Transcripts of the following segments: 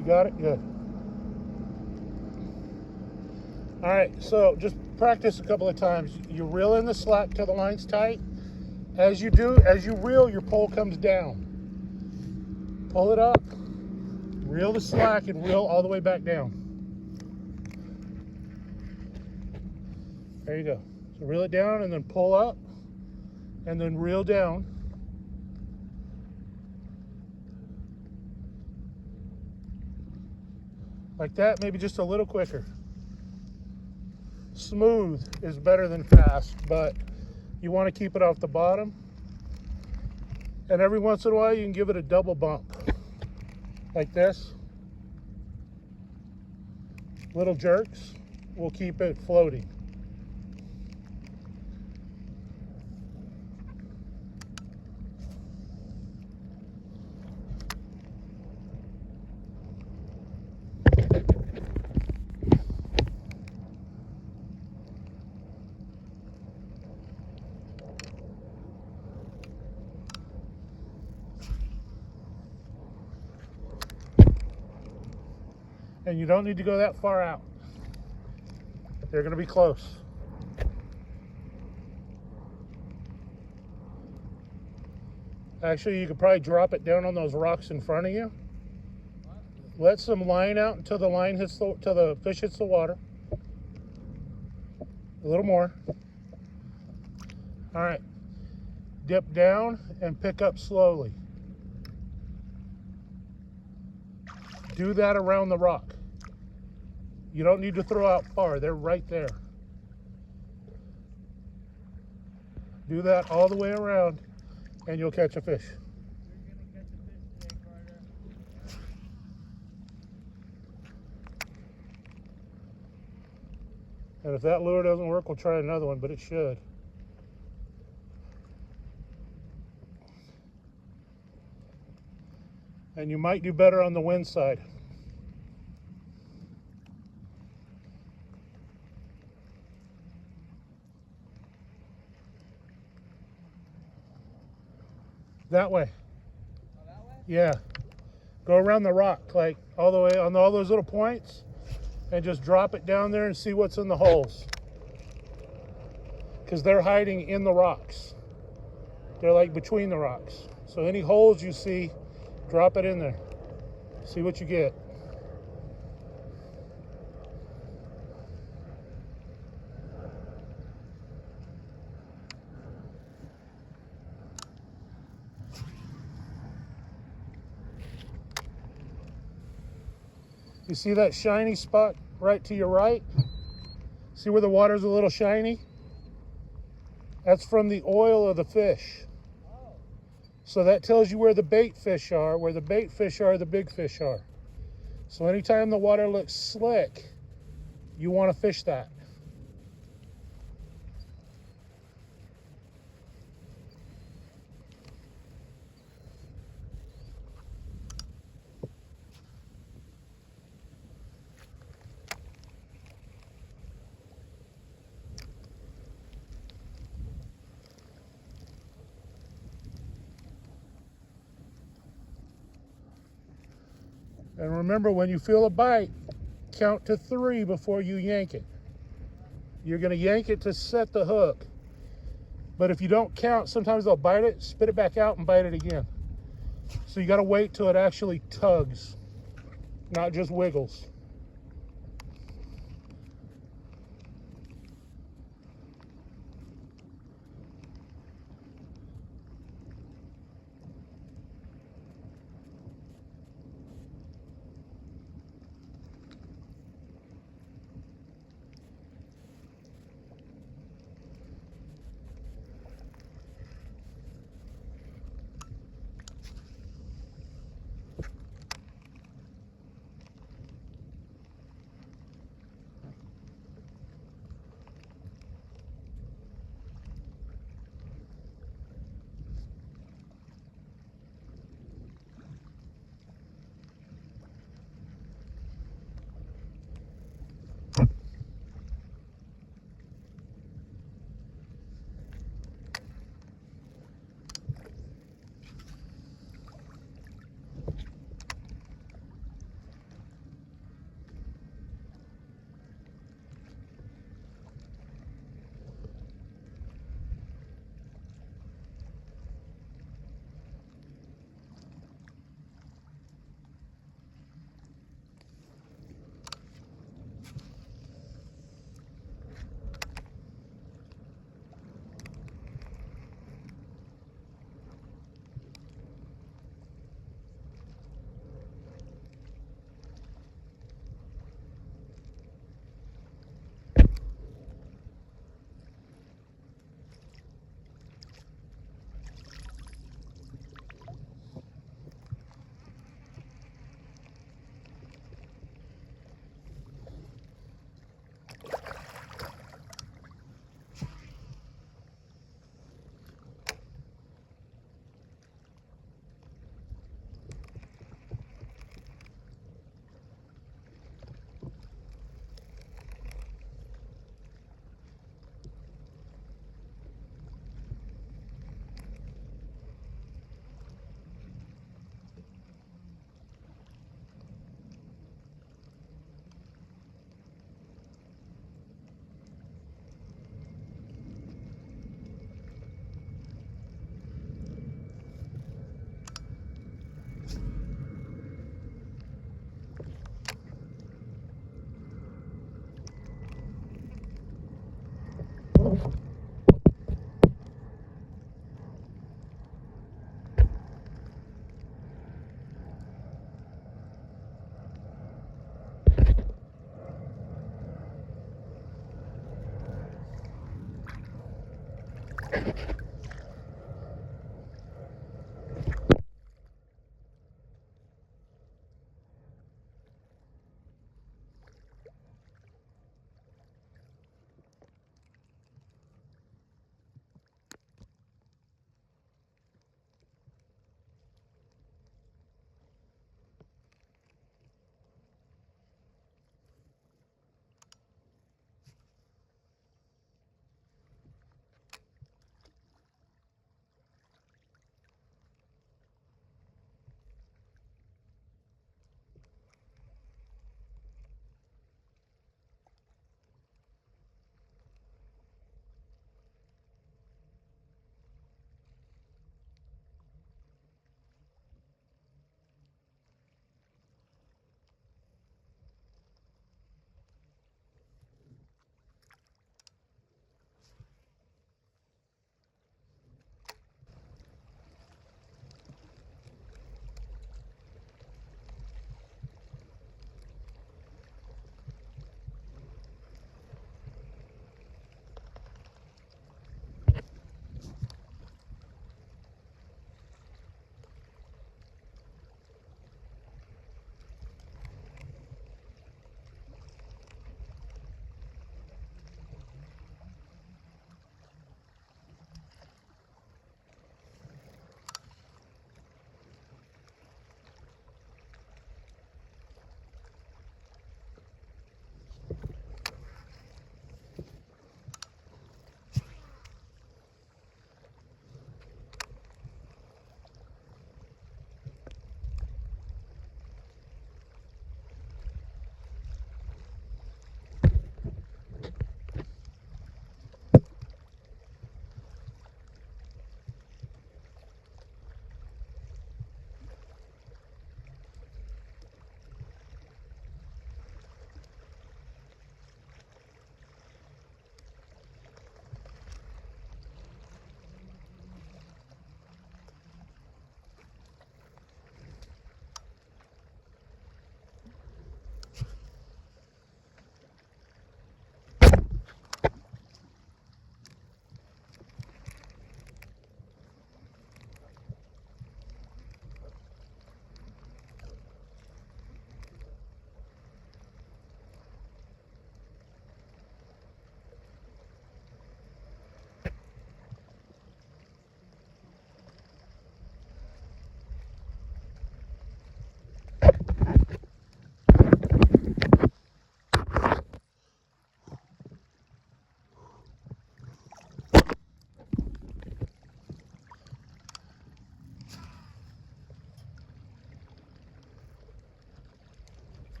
You got it? Good. All right, so just practice a couple of times. You reel in the slack till the line's tight. As you reel, your pole comes down. Pull it up, reel the slack, and reel all the way back down. There you go. So reel it down and then pull up, and then reel down. Like that, maybe just a little quicker. Smooth is better than fast, but you want to keep it off the bottom. And every once in a while, you can give it a double bump, like this. Little jerks will keep it floating. And you don't need to go that far out. They're going to be close. Actually, you could probably drop it down on those rocks in front of you. Let some line out until the fish hits the water. A little more. All right. Dip down and pick up slowly. Do that around the rock. You don't need to throw out far. They're right there. Do that all the way around and you'll catch a fish. You're going to catch a fish today, Carter. And if that lure doesn't work, we'll try another one, but it should. And you might do better on the wind side. That way. Oh, that way? Yeah. Go around the rock, like all the way on all those little points, and just drop it down there and see what's in the holes. Because they're hiding in the rocks. They're like between the rocks. So any holes you see, drop it in there. See what you get. You see that shiny spot right to your right? See where the water's a little shiny? That's from the oil of the fish. Oh. So that tells you where the bait fish are. Where the bait fish are, the big fish are. So anytime the water looks slick, you want to fish that. And remember, when you feel a bite, count to 3 before you yank it. You're going to yank it to set the hook. But if you don't count, sometimes they'll bite it, spit it back out, and bite it again. So you got to wait till it actually tugs, not just wiggles.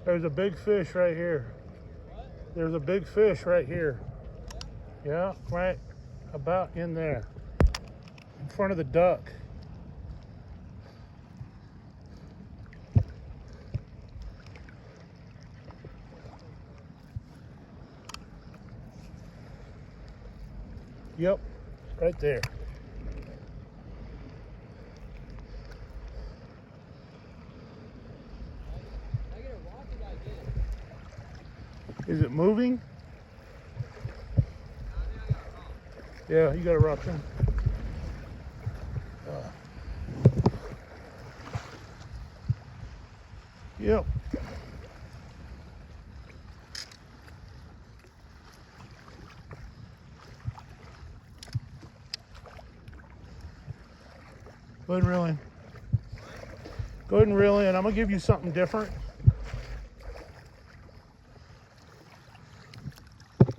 There's a big fish right here. There's a big fish right here. Yeah, right about in there. In front of the duck. Yep, right there. Is it moving? Yeah, you got a rock in. Yep. Go ahead and reel in. Go ahead and reel in. I'm gonna give you something different.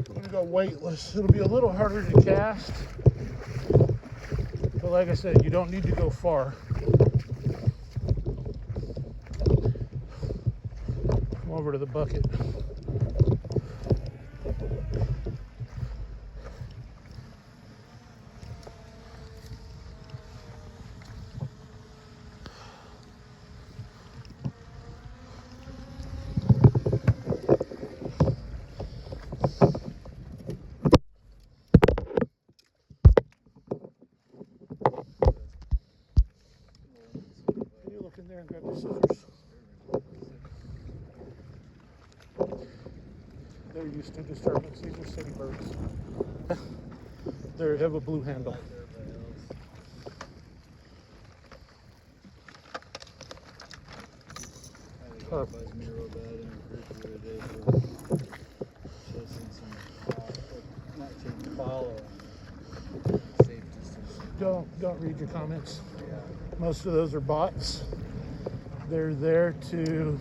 We're gonna go weightless. It'll be a little harder to cast, but But like I said, you don't need to go far. Come over to the bucket. You look in there and grab the scissors. They're used to disturbance. These are city birds. They have a blue handle. Buzzed me real bad in the group the other day for chasing some, not chasing, following safe distance. Don't read your comments. Yeah. Most of those are bots. They're there to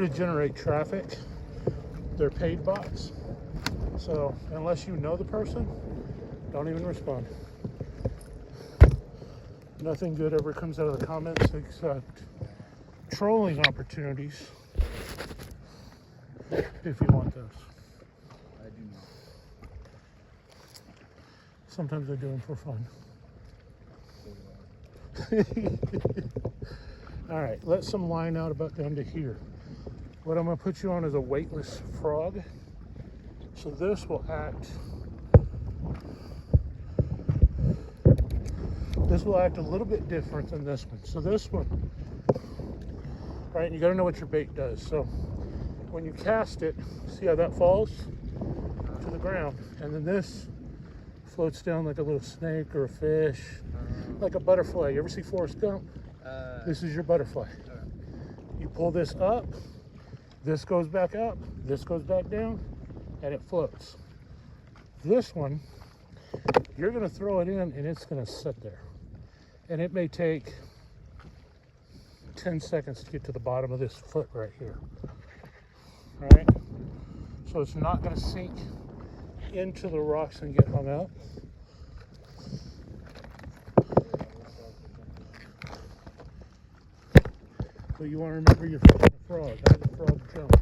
generate traffic. They're paid bots. So unless you know the person, don't even respond. Nothing good ever comes out of the comments except trolling opportunities if you want those. I do not. Sometimes I do them for fun. So do I. All right, let some line out about down to here. What I'm going to put you on is a weightless frog. So this will act a little bit different than this one. So this one, right, you got to know what your bait does. So when you cast it, see how that falls to the ground, and then this floats down like a little snake or a fish, like a butterfly. You ever see Forrest Gump? This is your butterfly. You pull this up, this goes back up, this goes back down, and it floats. This one, you're going to throw it in and it's going to sit there. And it may take 10 seconds to get to the bottom of this foot right here. All right? So it's not going to sink into the rocks and get hung up. But you want to remember you're fishing a frog. How does a frog jump?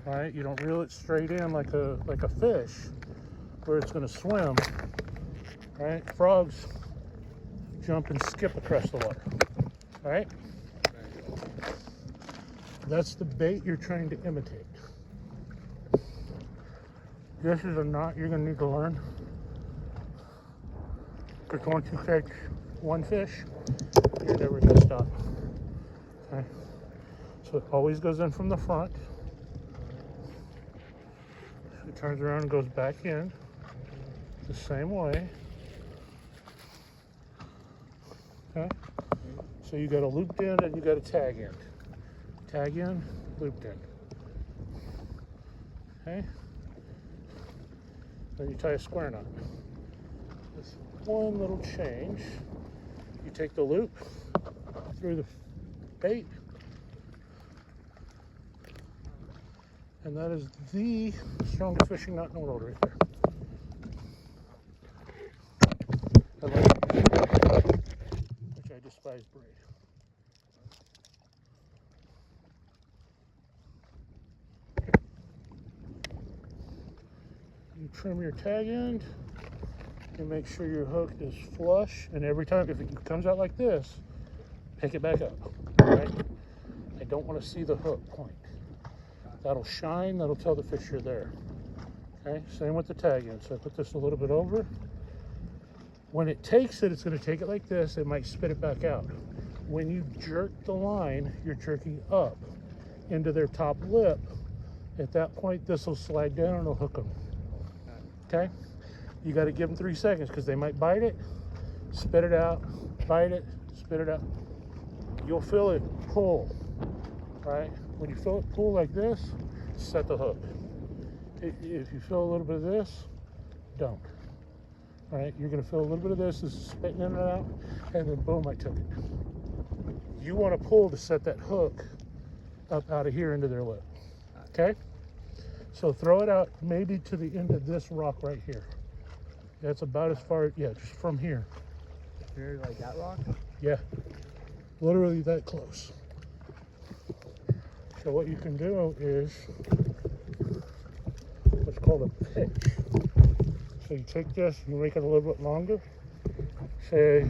All right? You don't reel it straight in like a fish where it's going to swim. All right? Frogs jump and skip across the water. All right? That's the bait you're trying to imitate. This is a knot you're going to need to learn. Because once you catch one fish, you're never going to stop. Okay? So it always goes in from the front. It turns around and goes back in the same way. Okay? So you got a looped end and you got a tag end. Tag in, looped in. Okay? Then you tie a square knot. With one little change, you take the loop through the bait, and that is the strongest fishing knot in the world right there. I like it. Which I despise braid. You trim your tag end, you make sure your hook is flush, and every time if it comes out like this, pick it back up. Right? I don't want to see the hook point. That'll shine, that'll tell the fish you're there. Okay, same with the tag end. So I put this a little bit over. When it takes it, it's going to take it like this. It might spit it back out. When you jerk the line, you're jerking up into their top lip. At that point, this will slide down and it'll hook them. Okay? You got to give them 3 seconds because they might bite it, spit it out, bite it, spit it out. You'll feel it pull, right? When you feel it pull like this, set the hook. If you feel a little bit of this, don't. All right, you're gonna feel a little bit of this is spitting in and out, and then boom, I took it. You want to pull to set that hook up out of here into their lip. Okay? So throw it out maybe to the end of this rock right here. That's about as far, yeah, just from here. Here, like that rock? Yeah, literally that close. So what you can do is what's called a pitch. So you take this, you make it a little bit longer. Say,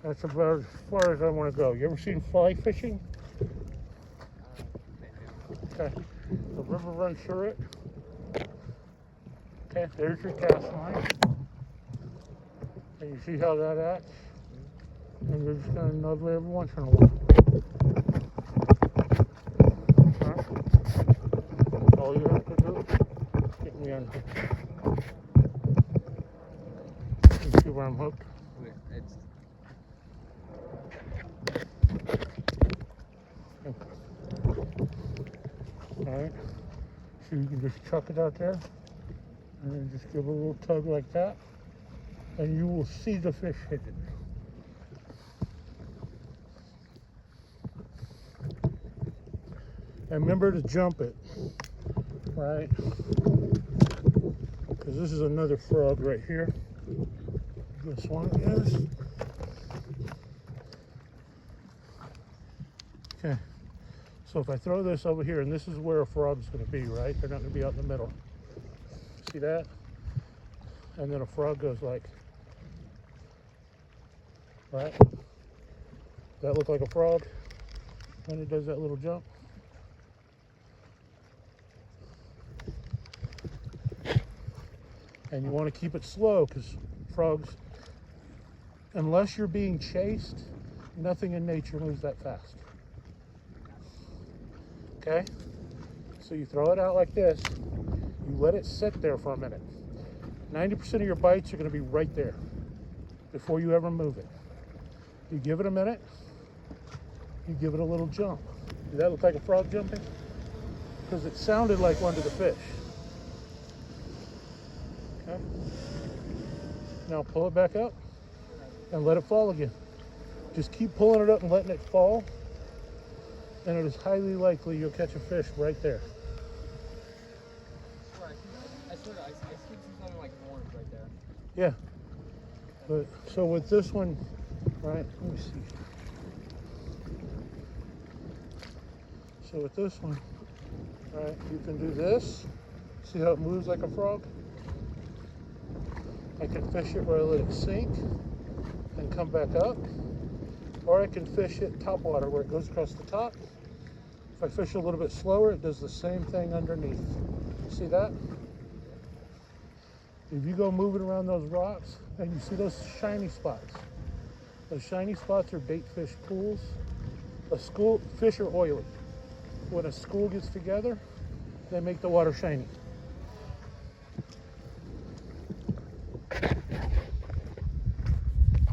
that's about as far as I want to go. You ever seen fly fishing? Okay, the river runs through it. Okay, there's your cast line. And you see how that acts? And you're just going to nudge every once in a while. Right? All you have to do is get me unhooked. You see where I'm hooked? It's Alright, so you can just chuck it out there and then just give it a little tug like that and you will see the fish hit it. And remember to jump it, right? Because this is another frog right here. This one is. Okay. So if I throw this over here, and this is where a frog's going to be, right? They're not going to be out in the middle. See that? And then a frog goes like, right? That look like a frog when it does that little jump? And you want to keep it slow because frogs, unless you're being chased, nothing in nature moves that fast. Okay, so you throw it out like this, you let it sit there for a minute. 90% of your bites are going to be right there before you ever move it. You give it a minute, you give it a little jump. Does that look like a frog jumping? Because it sounded like one to the fish. Okay, now pull it back up and let it fall again. Just keep pulling it up and letting it fall. And it is highly likely you'll catch a fish right there. I swear, I see something like orange right there. Yeah. But so with this one, right? Let me see. So with this one, right, you can do this. See how it moves like a frog? I can fish it where I let it sink and come back up. Or I can fish it top water where it goes across the top. If I fish a little bit slower, it does the same thing underneath. See that? If you go moving around those rocks and you see those shiny spots are bait fish pools. A school, fish are oily. When a school gets together, they make the water shiny.